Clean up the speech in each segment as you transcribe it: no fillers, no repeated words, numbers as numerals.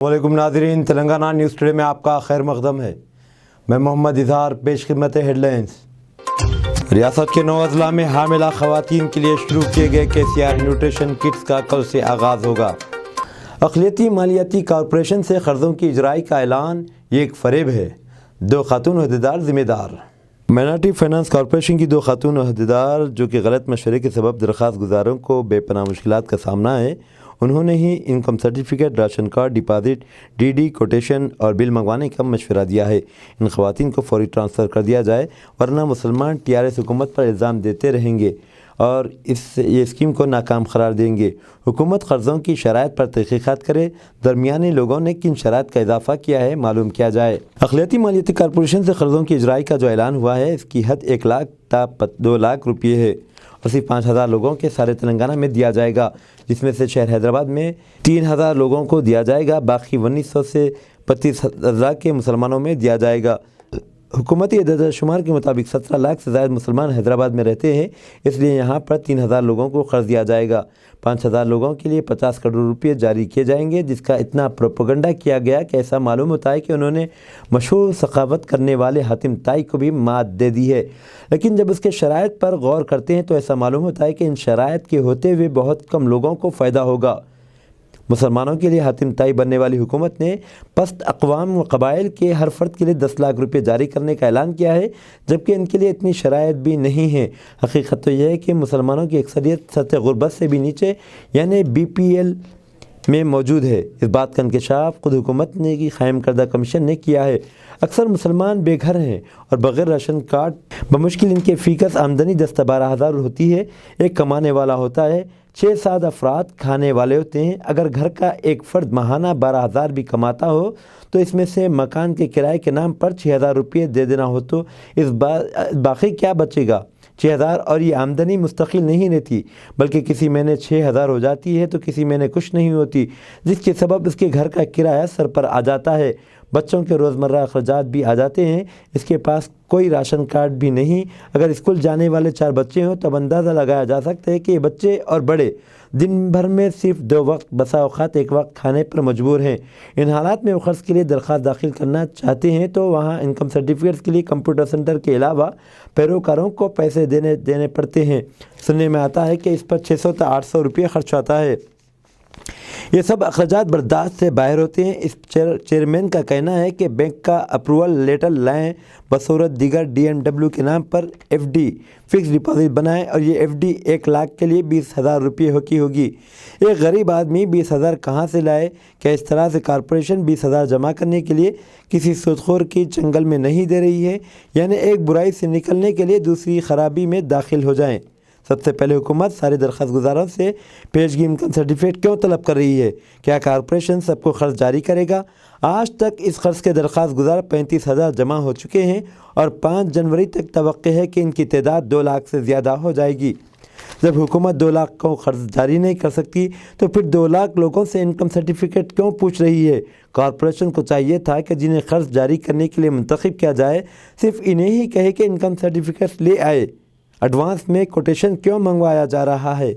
वालेकुम नाज़रीन, Telangana news today में आपका खैर मकदम है। मैं मोहम्मद इजहार, पेश खिदमत हेडलाइंस। रियासत के 9 अजला में हामिला खवातीन के लिए शुरू किए गए KCR न्यूट्रिशन किट्स का कल से आगाज़ होगा। अक़लियती मालियाती कॉरपोरेशन से कर्ज़ों की इजराई का ऐलान, ये एक फ़रेब है। 2 खातून अहदेदार ज़िम्मेदार। माइनॉरिटी फाइनेंस कॉरपोरेशन की 2 खातून अहदेदार जो कि गलत मशवरे के सबब दरख्वास्त गुजारों को बेपनाह मुश्किलात का सामना है, उन्होंने ही income certificate, ration card, deposit, DD, quotation और बिल मंगवाने का मशवरा दिया है। इन खवातीन को फौरी ट्रांसफ़र कर दिया जाए, वरना मुसलमान TRS हुकूमत पर इल्ज़ाम देते रहेंगे और ये स्कीम को नाकाम करार देंगे। हुकूमत कर्ज़ों की शराइत पर तहक़ीक़ात करे, दरमियाने लोगों ने किन शराइत का इजाफ़ा किया है मालूम किया जाए। अक़लियती मालियाती कॉरपोरेशन से कर्ज़ों की इजराई का जो ऐलान हुआ है, इसकी हद 1 लाख ता 2 लाख रुपये है और सिर्फ 5,000 लोगों के सारे तेलंगाना में दिया जाएगा, जिसमें से शहर हैदराबाद में 3,000 लोगों को दिया जाएगा, बाकी 1900 से 25,000 के मुसलमानों में दिया जाएगा। हुकूमती अदद शुमार के मुताबिक 17 लाख से ज़्यादा मुसलमान हैदराबाद में रहते हैं, इसलिए यहाँ पर 3,000 लोगों को कर्ज दिया जाएगा। 5,000 लोगों के लिए 50 करोड़ रुपये जारी किए जाएंगे, जिसका इतना प्रोपेगेंडा किया गया कि ऐसा मालूम होता है कि उन्होंने मशहूर सखावत करने वाले हातिम ताई को भी मात दे दी है। लेकिन जब उसके शराइत पर गौर करते हैं तो ऐसा मालूम होता है कि इन शराइत के होते हुए बहुत कम लोगों को फ़ायदा होगा। मुसलमानों के लिए हातिम ताई बनने वाली हुकूमत ने पस्त अक़वाम व क़बाइल के हर फर्द के लिए 10 लाख रुपये जारी करने का ऐलान किया है, जबकि इनके लिए इतनी शराइत भी नहीं है। हकीकत तो यह है कि मुसलमानों की अक्सरियत सतह गुरबत से भी नीचे यानी BPL में मौजूद है। इस बात का इंकशाफ खुद हुकूमत ने की क़ायम करदा कमीशन ने किया है। अक्सर मुसलमान बेघर हैं और बग़ैर राशन कार्ड, बमुश्किल इनके फ़ीकस आमदनी 10 से 12,000 होती है। एक कमाने वाला होता है, 6-7 अफराद खाने वाले होते हैं। अगर घर का एक फ़र्द माहाना 12,000 भी कमाता हो तो इसमें से मकान के किराए के नाम पर 6,000 रुपये दे देना हो तो बाकी क्या बचेगा? 6,000 और ये आमदनी मुस्तकिल नहीं रहती, बल्कि किसी महीने 6,000 हो जाती है तो किसी महीने कुछ नहीं होती, जिसके सबब उसके घर का किराया सर पर आ जाता है। बच्चों के रोज़मर्रा अखराजात भी आ जाते हैं। इसके पास कोई राशन कार्ड भी नहीं। अगर स्कूल जाने वाले 4 बच्चे हों तब अंदाज़ा लगाया जा सकता है कि ये बच्चे और बड़े दिन भर में सिर्फ 2 वक्त बसा औक़ात 1 वक्त खाने पर मजबूर हैं। इन हालात में वो क़र्ज़ के लिए दरख्वास्त दाखिल करना चाहते हैं तो वहाँ इनकम सर्टिफिकेट्स के लिए कंप्यूटर सेंटर के अलावा पैरोकारों को पैसे देने पड़ते हैं। सुनने में आता है कि इस पर 600 से 800 रुपये खर्च आता है। ये सब अखराजात बर्दाश्त से बाहर होते हैं। इस चेयरमैन का कहना है कि बैंक का अप्रूवल लेटर लाएं, बसूरत दीगर DMW के नाम पर FD फिक्स डिपॉजिट बनाएं और ये FD 1 लाख के लिए 20,000 रुपये की होगी। एक गरीब आदमी 20,000 कहाँ से लाए? क्या इस तरह से कॉरपोरेशन 20,000 जमा करने के लिए किसी सूदखोर की चंगल में नहीं दे रही है, यानी एक बुराई से निकलने के लिए दूसरी खराबी में दाखिल हो जाएँ? सबसे पहले हुकूमत सारे दरख्वास्त गुजारों से पेशगी इनकम सर्टिफिकेट क्यों तलब कर रही है? क्या कॉरपोरेशन सबको क़र्ज़ जारी करेगा? आज तक इस क़र्ज़ के दरख्वास्त गुजार 35,000 जमा हो चुके हैं और 5 जनवरी तक तवक्को है कि इनकी तादाद 2 लाख से ज़्यादा हो जाएगी। जब हुकूमत 2 लाख को क़र्ज़ जारी नहीं कर सकती तो फिर 2 लाख लोगों से इनकम सर्टिफिकेट क्यों पूछ रही है? कॉरपोरेशन को चाहिए था कि जिन्हें क़र्ज़ जारी करने के लिए मुंतखब किया जाए, सिर्फ इन्हें ही कहे कि इनकम सर्टिफिकेट ले आए। एडवांस में कोटेशन क्यों मंगवाया जा रहा है?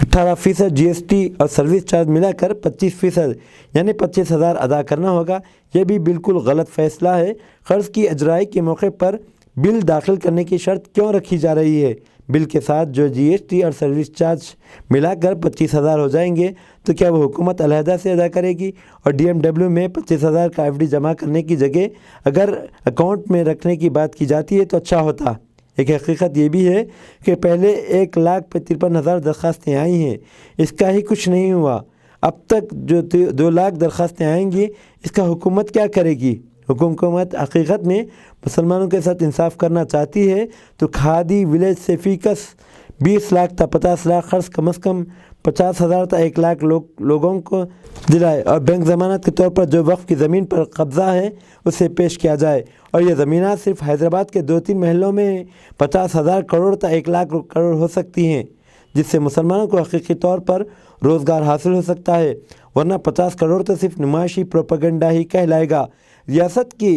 18% GST और सर्विस चार्ज मिलाकर 25% यानी 25,000 अदा करना होगा। यह भी बिल्कुल गलत फ़ैसला है। क़र्ज़ की अजराई के मौके पर बिल दाखिल करने की शर्त क्यों रखी जा रही है? बिल के साथ जो GST और सर्विस चार्ज मिलाकर 25,000 हो जाएंगे तो क्या वो हुकूमत अलहदा से अदा करेगी? और DMW में 25,000 का FD जमा करने की जगह अगर अकाउंट में रखने की बात की जाती है तो अच्छा होता। एक हकीकत ये भी है कि पहले 1,53,000 दरख्वास्तें आई हैं, इसका ही कुछ नहीं हुआ। अब तक जो 2 लाख दरख्वास्तें आएंगी, इसका हुकूमत क्या करेगी? हुकूमत हकीकत में मुसलमानों के साथ इंसाफ करना चाहती है तो खादी विलेज से फ़ीकस 20 लाख ता 50 लाख क़र्ज़ कम से कम 50,000 ता 1 लाख लोगों को दिलाए और बैंक ज़मानत के तौर पर जो वक्फ़ की ज़मीन पर कब्ज़ा है उसे पेश किया जाए। और ये ज़मीनात सिर्फ हैदराबाद के 2-3 महलों में 50,000 करोड़ ता 1 लाख करोड़ हो सकती हैं, जिससे मुसलमानों को हकीकी तौर पर रोज़गार हासिल हो सकता है, वरना 50 करोड़ तो सिर्फ नुमाइशी प्रोपेगेंडा ही कहलाएगा। रियासत की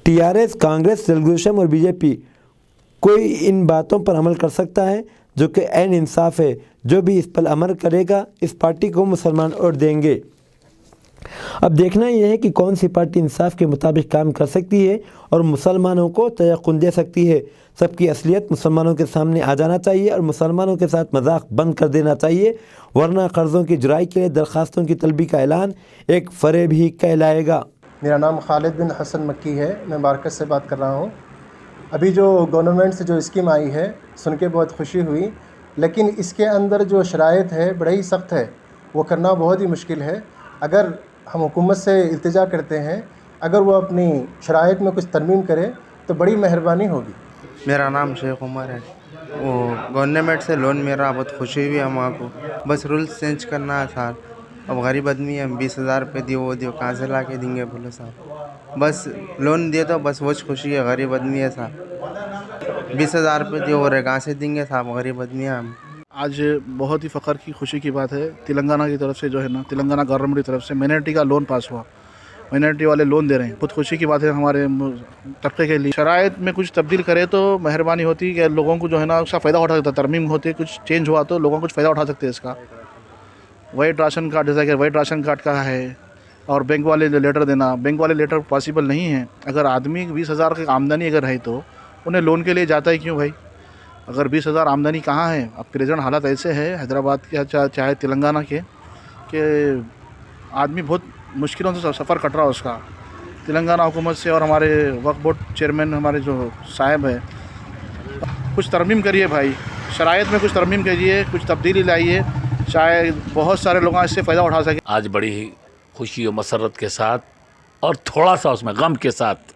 TRS, कांग्रेस, तेलुगुदेशम और BJP कोई इन बातों पर अमल कर सकता है जो कि ऐन इंसाफ है। जो भी इस पर अमल करेगा इस पार्टी को मुसलमान वोट देंगे। अब देखना यह है कि कौन सी पार्टी इंसाफ के मुताबिक काम कर सकती है और मुसलमानों को तयक़ुन दे सकती है। सबकी असलियत मुसलमानों के सामने आ जाना चाहिए और मुसलमानों के साथ मजाक बंद कर देना चाहिए, वरना कर्ज़ों की जुराई के लिए दरख्वास्तों की तलबी का ऐलान एक फ़रेब ही कहलाएगा। मेरा नाम खालिद बिन हसन मक्की है, मैं मार्कस से बात कर रहा हूँ। अभी जो गवर्नमेंट से जो स्कीम आई है सुन के बहुत खुशी हुई, लेकिन इसके अंदर जो शराइत है बड़ा ही सख्त है, वो करना बहुत ही मुश्किल है। अगर हम हुकूमत से इल्तिजा करते हैं, अगर वो अपनी शराइत में कुछ तरमीम करे तो बड़ी मेहरबानी होगी। मेरा नाम शेख उमर है। वो गवर्नमेंट से लोन मेरा बहुत खुशी हुई हम को, बस रूल्स चेंज करना है सर। अब गरीब आदमी है, 20,000 रुपये दियो वो दियो, कहाँ से ला के देंगे बोलो साहब। बस लोन दिए तो बस वो खुशी है, गरीब आदमी है साहब। 20,000 रुपये दियो और कहाँ से देंगे साहब, गरीब आदमी है हम। आज बहुत ही फ़ख्र की खुशी की बात है, तेलंगाना की तरफ से जो है ना, तेलंगाना गवर्नमेंट की तरफ से माइनॉरिटी का लोन पास हुआ। माइनॉरिटी वाले लोन दे रहे हैं, बहुत खुशी की बात है हमारे तबके के लिए। शराइत में कुछ तब्दील करे तो मेहरबानी होती कि लोगों को जो है ना उसका फ़ायदा उठा सकता। तरमीम होती, कुछ चेंज हुआ तो लोगों को कुछ फ़ायदा उठा सकते हैं इसका। वाइट राशन कार्ड, जैसा कि वाइट राशन कार्ड का है, और बैंक वाले लेटर देना, बैंक वाले लेटर पॉसिबल नहीं है। अगर आदमी 20,000 की आमदनी अगर है तो उन्हें लोन के लिए जाता है क्यों भाई? अगर 20,000 आमदनी कहाँ है? अब प्रेजेंट हालात ऐसे है हैदराबाद के चाहे तेलंगाना के कि आदमी बहुत मुश्किलों से सफ़र कट रहा है उसका। तेलंगाना हुकूमत से और हमारे वक्फ बोर्ड चेयरमैन हमारे जो साहब है, कुछ तरमीम करिए भाई, शराइत में कुछ तरमीम करिए, कुछ तब्दीली लाइए, शायद बहुत सारे लोग इससे फ़ायदा उठा सकें। आज बड़ी ही खुशी और मसरत के साथ और थोड़ा सा उसमें गम के साथ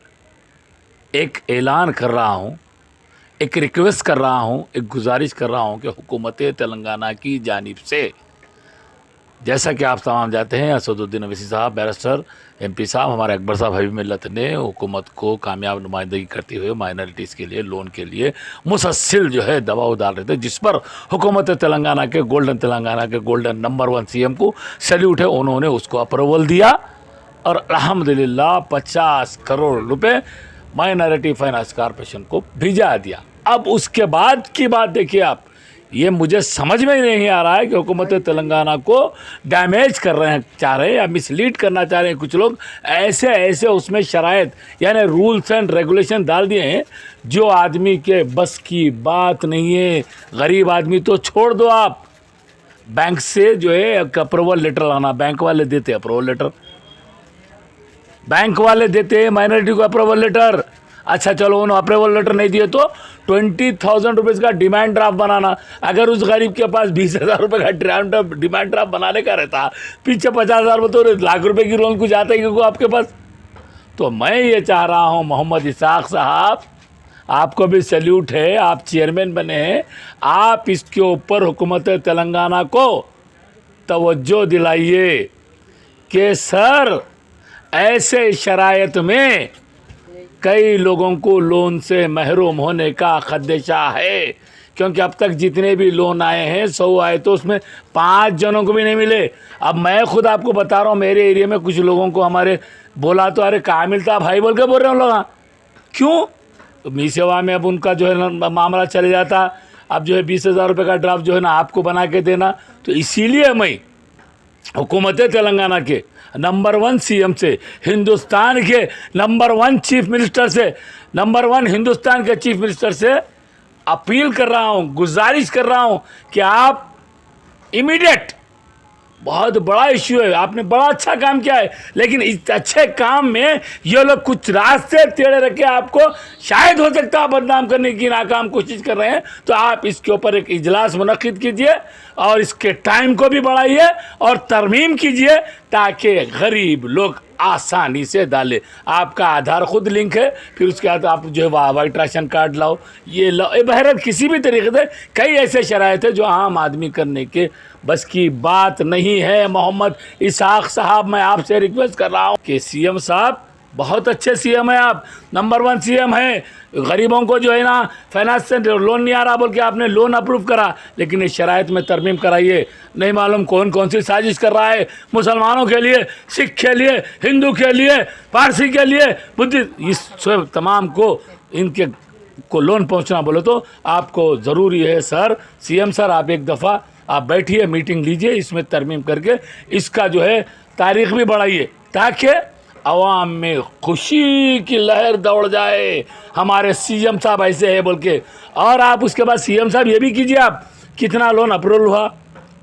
एक ऐलान कर रहा हूँ, एक रिक्वेस्ट कर रहा हूँ, एक गुजारिश कर रहा हूँ कि हुकूमत तेलंगाना की जानिब से, जैसा कि आप तमाम जानते हैं, असदुद्दीन अवैसी साहब, बैरिस्टर, MP साहब, हमारे अकबर साहब हबीब मिल्लत ने हुकूमत को कामयाब नुमाइंदगी करते हुए माइनॉरिटीज़ के लिए लोन के लिए मुसलसल जो है दबाव डाल रहे थे, जिस पर हुकूमत तेलंगाना के गोल्डन नंबर 1 CM को सैल्यूट है। उन्होंने उसको अप्रूवल दिया और अल्हम्दुलिल्लाह 50 करोड़ रुपए माइनॉरिटी फाइनेंस कॉरपोरेशन को भिजा दिया। अब उसके बाद की बात देखिए आप, ये मुझे समझ में ही नहीं आ रहा है कि हुकूमत तेलंगाना को डैमेज कर रहे हैं, चाह रहे हैं या मिसलीड करना चाह रहे हैं कुछ लोग। ऐसे उसमें शराइत यानी रूल्स एंड रेगुलेशन डाल दिए हैं जो आदमी के बस की बात नहीं है। गरीब आदमी तो छोड़ दो आप, बैंक से जो है अप्रूवल लेटर लाना, बैंक वाले देते अप्रूवल लेटर, बैंक वाले देते हैं माइनॉरिटी को अप्रूवल लेटर। अच्छा चलो उन्होंने अप्रूवल लेटर नहीं दिए तो 20,000 रुपीज़ का डिमांड ड्राफ्ट बनाना। अगर उस गरीब के पास 20,000 रुपये का डिमांड ड्राफ्ट बनाने का रहता, पीछे 50,000 रुपये तो लाख रुपए की लोन कुछ आता है क्योंकि आपके पास। तो मैं ये चाह रहा हूँ मोहम्मद इसाक साहब, आपको भी सैल्यूट है, आप चेयरमैन बने हैं, आप इसके ऊपर हुकूमत तेलंगाना को तवज्जो दिलाइए कि सर ऐसे शराइत में कई लोगों को लोन से महरूम होने का खदशा है, क्योंकि अब तक जितने भी लोन आए हैं 100 आए तो उसमें 5 जनों को भी नहीं मिले। अब मैं खुद आपको बता रहा हूँ, मेरे एरिया में कुछ लोगों को हमारे बोला तो अरे कहाँ मिलता भाई बोल के बोल रहे हैं लोग। क्यों? तो मी सेवा में अब उनका जो है मामला चले जाता। अब जो है 20,000 रुपये का ड्राफ्ट जो है ना आपको बना के देना। तो इसीलिए मैं हुकूमत तेलंगाना के नंबर 1 CM से, हिंदुस्तान के नंबर 1 चीफ मिनिस्टर से, नंबर 1 हिंदुस्तान के चीफ मिनिस्टर से अपील कर रहा हूँ, गुजारिश कर रहा हूँ कि आप इमीडिएट, बहुत बड़ा इश्यू है, आपने बड़ा अच्छा काम किया है, लेकिन इस अच्छे काम में ये लोग कुछ रास्ते टेढ़े रखे आपको शायद हो सकता है बदनाम करने की नाकाम कोशिश कर रहे हैं। तो आप इसके ऊपर एक इजलास मुनक्किद कीजिए और इसके टाइम को भी बढ़ाइए और तरमीम कीजिए ताकि गरीब लोग आसानी से डाले। आपका आधार खुद लिंक है, फिर उसके बाद आप जो है वाइट राशन कार्ड लाओ, ये लाओ, बहरहाल किसी भी तरीके से कई ऐसे शराइत है जो आम आदमी करने के बस की बात नहीं है। मोहम्मद इसाक साहब, मैं आपसे रिक्वेस्ट कर रहा हूँ कि CM साहब, बहुत अच्छे CM है आप, नंबर 1 CM है। गरीबों को जो है ना फाइनेंस से लोन नहीं आ रहा बोल के आपने लोन अप्रूव करा, लेकिन इस शराइत में तरमीम कराइए। नहीं मालूम कौन कौन सी साजिश कर रहा है मुसलमानों के लिए, सिख के लिए, हिंदू के लिए, पारसी के लिए, बुद्धिस्ट, इस सब तमाम को इनके को लोन पहुंचना बोले तो आपको ज़रूरी है। सर CM सर, आप एक दफ़ा आप बैठिए, मीटिंग लीजिए, इसमें तरमीम करके इसका जो है तारीख भी बढ़ाइए, ताकि आवाम में खुशी की लहर दौड़ जाए, हमारे सीएम साहब ऐसे है बोल के। और आप उसके बाद सीएम साहब ये भी कीजिए, आप कितना लोन अप्रूवल हुआ,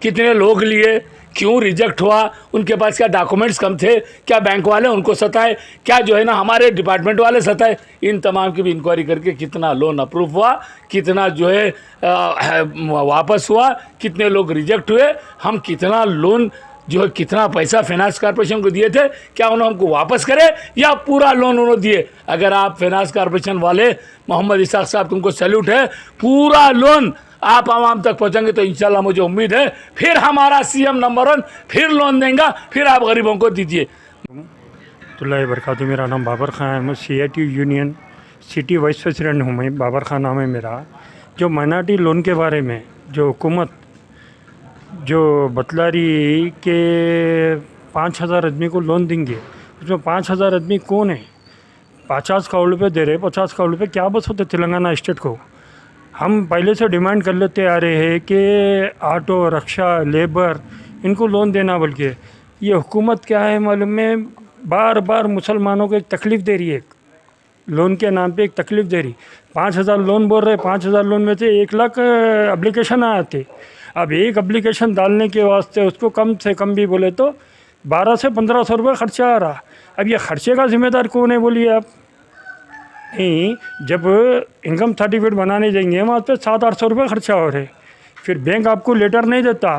कितने लोग लिए, क्यों रिजेक्ट हुआ, उनके पास क्या डॉक्यूमेंट्स कम थे, क्या बैंक वाले उनको सताए, क्या जो है ना हमारे डिपार्टमेंट वाले सताए, इन तमाम की भी इंक्वायरी करके कितना लोन अप्रूव हुआ, कितना जो है वापस हुआ, कितने लोग रिजेक्ट हुए, हम कितना लोन जो है कितना पैसा फाइनेंस कॉर्पोरेशन को दिए थे, क्या उन्होंने हमको वापस करे या पूरा लोन उन्होंने दिए। अगर आप फाइनेंस कॉर्पोरेशन वाले मोहम्मद इसाक साहब, तुमको सैल्यूट है, पूरा लोन आप आवाम तक पहुंचेंगे तो इंशाल्लाह मुझे उम्मीद है फिर हमारा सीएम नंबर 1 फिर लोन देगा, फिर आप गरीबों को दीजिए। अल्लाह बरकातहू। मेरा नाम बाबर ख़ान है, मैं CITU union city vice president हूँ। मैं बाबर ख़ान नाम है मेरा। जो माइनॉरिटी लोन के बारे में जो हुकूमत जो बतला रही कि 5,000 आदमी को लोन देंगे, उसमें 5,000 आदमी कौन है? 50 करोड़ रुपये दे रहे, 50 करोड़ रुपये क्या बस होते तेलंगाना स्टेट को? हम पहले से डिमांड कर लेते आ रहे हैं कि ऑटो रिक्शा लेबर इनको लोन देना, बल्कि ये हुकूमत क्या है मालूम है, बार बार मुसलमानों को एक तकलीफ़ दे रही है, लोन के नाम पे एक तकलीफ़ दे रही। 5,000 लोन बोल रहे, 5,000 लोन में से 1 लाख एप्लीकेशन आए थे। अब एक एप्लीकेशन डालने के वास्ते उसको कम से कम भी बोले तो 1200 से 1500 रुपये खर्चा आ रहा। अब ये खर्चे का ज़िम्मेदार कौन है बोलिए आप? नहीं, जब इनकम सर्टिफिकेट बनाने जाएंगे वहाँ पे 700-800 रुपये खर्चा हो रहे, फिर बैंक आपको लेटर नहीं देता।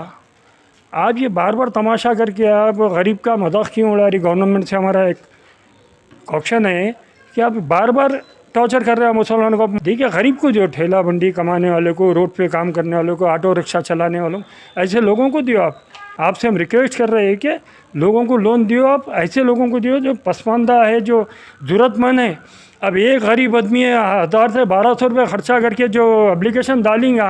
आप ये बार बार तमाशा करके आप गरीब का मजाक क्यों उड़ा रही? गवर्नमेंट से हमारा एक ऑप्शन है कि आप बार बार टॉर्चर कर रहे हैं मुसलमानों को। देखिए, गरीब को, जो ठेला बंडी कमाने वाले को, रोड पे काम करने वालों को, ऑटो रिक्शा चलाने वालों को, ऐसे लोगों को दियो आप। आपसे हम रिक्वेस्ट कर रहे हैं कि लोगों को लोन दियो, आप ऐसे लोगों को दियो जो पसमानदा है, जो ज़रूरतमंद है। अब एक गरीब आदमी 1,000 से 1,200 रुपये खर्चा करके जो एप्लीकेशन डालेंगे,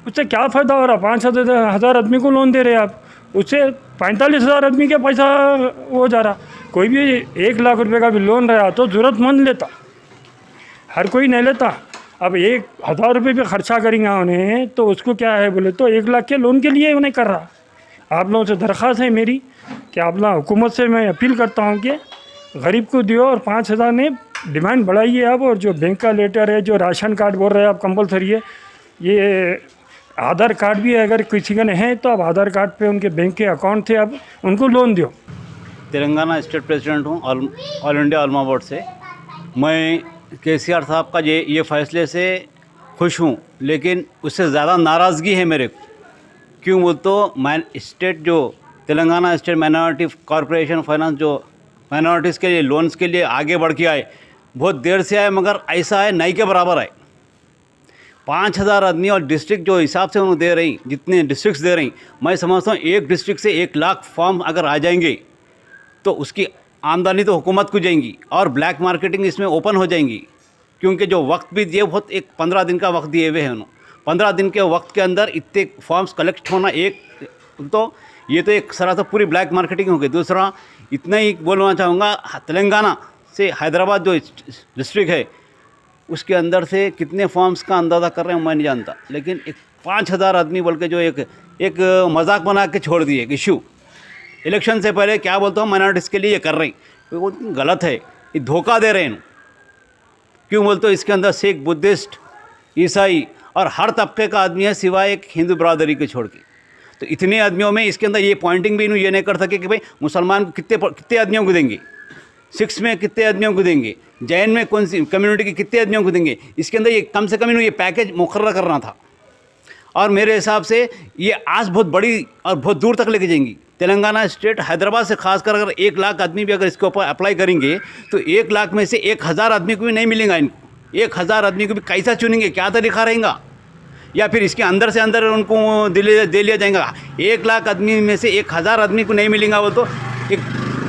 उससे क्या फ़ायदा हो रहा? 5,000 आदमी को लोन दे रहे हैं आप, उससे 45,000 आदमी के पैसा हो जा रहा। कोई भी 1 लाख रुपए का भी लोन रहा तो ज़रूरतमंद लेता, हर कोई नहीं लेता। अब 1,000 रुपये भी खर्चा करेंगे उन्हें तो उसको क्या है बोले तो 1 लाख के लोन के लिए उन्हें कर रहा। आप लोगों से दरख्वास्त है मेरी कि आप लोग हुकूमत से मैं अपील करता हूँ कि गरीब को दियो और 5,000 ने डिमांड बढ़ाइए आप। और जो बैंक का लेटर है, जो राशन कार्ड बोल रहे हैं आप कंपलसरी है, ये आधार कार्ड भी अगर किसी का है तो आप आधार कार्ड पे उनके बैंक के अकाउंट थे, आप उनको लोन दियो। तेलंगाना स्टेट प्रेसिडेंट हूँ ऑल इंडिया उलमा बोर्ड से। मैं KCR साहब का ये फ़ैसले से खुश हूँ, लेकिन उससे ज़्यादा नाराज़गी है मेरे को। क्यों बोल तो स्टेट जो Telangana state minority corporation finance जो माइनॉरिटीज़ के लिए लोन्स के लिए आगे बढ़ के आए, बहुत देर से आए, मगर ऐसा है नहीं के बराबर आए। 5,000 आदमी और डिस्ट्रिक्ट जो हिसाब से उन्होंने दे रही, जितने डिस्ट्रिक्ट्स दे रही, मैं समझता हूँ एक डिस्ट्रिक्ट से 1 लाख फॉर्म अगर आ जाएंगे तो उसकी आमदनी तो हुकूमत को जाएंगी और ब्लैक मार्केटिंग इसमें ओपन हो जाएंगी। क्योंकि जो वक्त भी दिए, बहुत एक 15 दिन का वक्त दिए हुए हैं उन्होंने। 15 दिन के वक्त के अंदर इतने फॉर्म्स कलेक्ट होना, एक तो ये तो एक सरासर पूरी ब्लैक मार्केटिंग होगी। दूसरा, इतना ही बोलना चाहूँगा, तेलंगाना से हैदराबाद जो डिस्ट्रिक्ट है उसके अंदर से कितने फॉर्म्स का अंदाज़ा कर रहे हैं मैं नहीं जानता, लेकिन एक 5,000 आदमी बोल के जो एक मजाक बना के छोड़ दिए एक इशू। इलेक्शन से पहले क्या बोलता हूँ, माइनॉरिटीज़ के लिए ये कर रहे हैं, वो गलत है, ये धोखा दे रहे हैं। क्यों बोलते हो, इसके अंदर सिख, बुद्धिस्ट, ईसाई और हर तबके का आदमी है सिवाय एक हिंदू बरादरी के छोड़ के। तो इतने आदमियों में इसके अंदर ये पॉइंटिंग भी ये नहीं कर सके कि भाई मुसलमान को कितने आदमियों को देंगे, सिख्स में कितने आदमियों को देंगे, जैन में कौन सी कम्युनिटी के कितने आदमियों को देंगे। इसके अंदर ये कम से कम इन्होंने ये पैकेज मुकर्रर करना था। और मेरे हिसाब से ये आज बहुत बड़ी और बहुत दूर तक लेके जाएंगी। तेलंगाना स्टेट हैदराबाद से खासकर अगर 1 लाख आदमी भी अगर इसके ऊपर अप्लाई करेंगे तो 1 लाख में से 1,000 आदमी को भी नहीं मिलेगा। इनको 1,000 आदमी को भी कैसा चुनेंगे, क्या तरीका रहेगा, या फिर इसके अंदर से अंदर उनको दे लिया जाएगा। 1 लाख आदमी में से 1,000 आदमी को नहीं मिलेगा, वो तो एक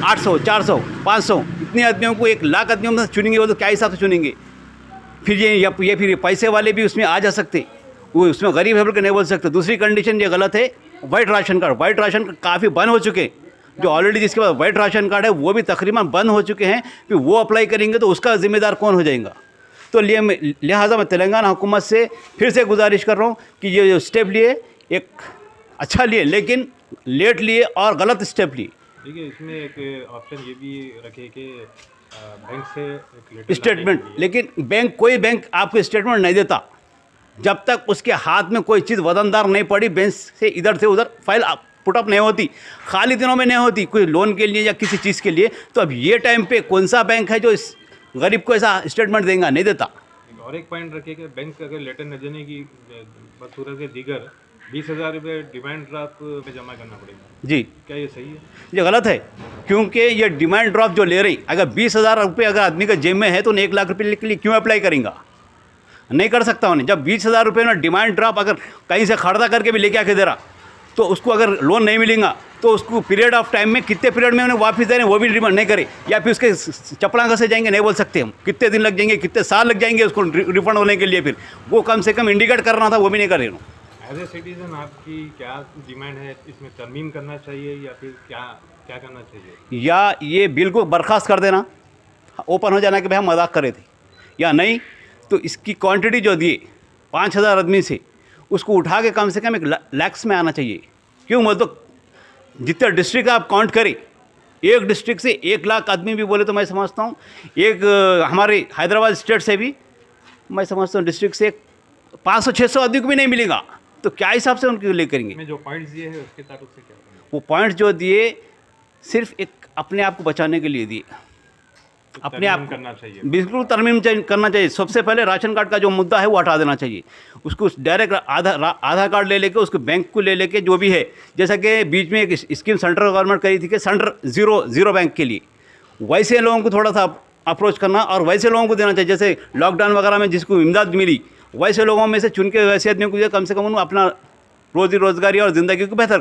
800, 400, 500 इतने आदमियों को 1 लाख आदमियों में चुनेंगे, वो तो क्या हिसाब से चुनेंगे। फिर ये फिर पैसे वाले भी उसमें आ जा सकते, वो उसमें गरीब है बोल के नहीं बोल सकते। दूसरी कंडीशन ये गलत है, white ration card. White ration card काफ़ी बंद हो चुके हैं, जो ऑलरेडी जिसके पास वाइट राशन कार्ड है वो भी तकरीबन बंद हो चुके हैं। फिर वो अप्लाई करेंगे तो उसका ज़िम्मेदार कौन हो जाएगा। तो लिहाजा मैं तेलंगाना हुकूमत से फिर से गुजारिश कर रहा हूँ कि ये जो स्टेप लिए, एक अच्छा लिए, लेकिन लेट लिए और गलत स्टेप लिए। देखिए इसमें एक ऑप्शन ये भी रखे कि बैंक से एक लेटर स्टेटमेंट, लेकिन बैंक, कोई बैंक आपको स्टेटमेंट नहीं देता जब तक उसके हाथ में कोई चीज़ वजनदार नहीं पड़ी। बैंक से इधर फाइल पुटअप नहीं होती, खाली दिनों में नहीं होती, कोई लोन के लिए या किसी चीज़ के लिए। तो अब ये टाइम पे कौन सा बैंक है जो इस गरीब को ऐसा स्टेटमेंट देगा? नहीं देता। और एक पॉइंट रखे कि बैंक अगर लेटर न देने की बसूरत के दीगर 20,000 रुपये डिमांड ड्राफ्ट में जमा करना पड़ेगा। जी, क्या ये सही है? ये गलत है, क्योंकि ये डिमांड ड्राफ्ट जो ले रही, अगर 20,000 रुपये अगर आदमी का जेब में है तो 1 लाख रुपये के लिए क्यों अप्लाई करेंगे? नहीं कर सकता उन्हें। जब 20,000 रुपये में डिमांड ड्राफ्ट अगर कहीं से खरीदा करके भी लेके आके दे रहा, तो उसको अगर लोन नहीं मिलेगा तो उसको पीरियड ऑफ टाइम में, कितने पीरियड में उन्हें वापस दे रहे हैं वो भी डिमांड नहीं करे, या फिर उसके चपड़ा कैसे जाएंगे नहीं बोल सकते हम। कितने दिन लग जाएंगे, कितने साल लग जाएंगे उसको रिफंड होने के लिए, फिर वो कम से कम इंडिकेट करना था, वो भी नहीं कर रहे हो। एज ए सिटीजन आपकी क्या डिमांड है? इसमें तरमीम करना चाहिए या फिर क्या क्या करना चाहिए? या ये बिल को बर्खास्त कर देना, ओपन हो जाना कि भाई हम मजाक कर रहे थे, या नहीं तो इसकी क्वांटिटी जो दिए 5,000 आदमी से, उसको उठा के से कम 1 लाख में आना चाहिए। क्यों? मतलब जितने डिस्ट्रिक्ट आप काउंट करें, एक डिस्ट्रिक्ट से 1 लाख आदमी भी बोले तो मैं समझता हूँ, एक हमारे हैदराबाद स्टेट से भी मैं समझता हूँ डिस्ट्रिक्ट से 500-600 आदमी को भी नहीं मिलेगा, तो क्या हिसाब से उनके लिए करेंगे? में जो पॉइंट्स दिए हैं उसके तारुफ से क्या करना है? वो पॉइंट जो दिए सिर्फ एक अपने आप को बचाने के लिए दिए, अपने आप करना चाहिए। बिल्कुल तरमीम करना चाहिए। सबसे पहले राशन कार्ड का जो मुद्दा है वो हटा देना चाहिए, उसको डायरेक्ट आधार कार्ड ले लेके, उसको बैंक को ले लेके, जो भी है, जैसा कि बीच में एक स्कीम सेंट्रल गवर्नमेंट करी थी कि सेंटर जीरो बैंक के लिए, वैसे लोगों को थोड़ा सा अप्रोच करना और वैसे लोगों को देना चाहिए। जैसे लॉकडाउन वगैरह में जिसको इमदाद मिली, वैसे लोगों में से चुन के वैसे आदमी को कम से कम अपना रोजी रोजगारी और ज़िंदगी को बेहतर कर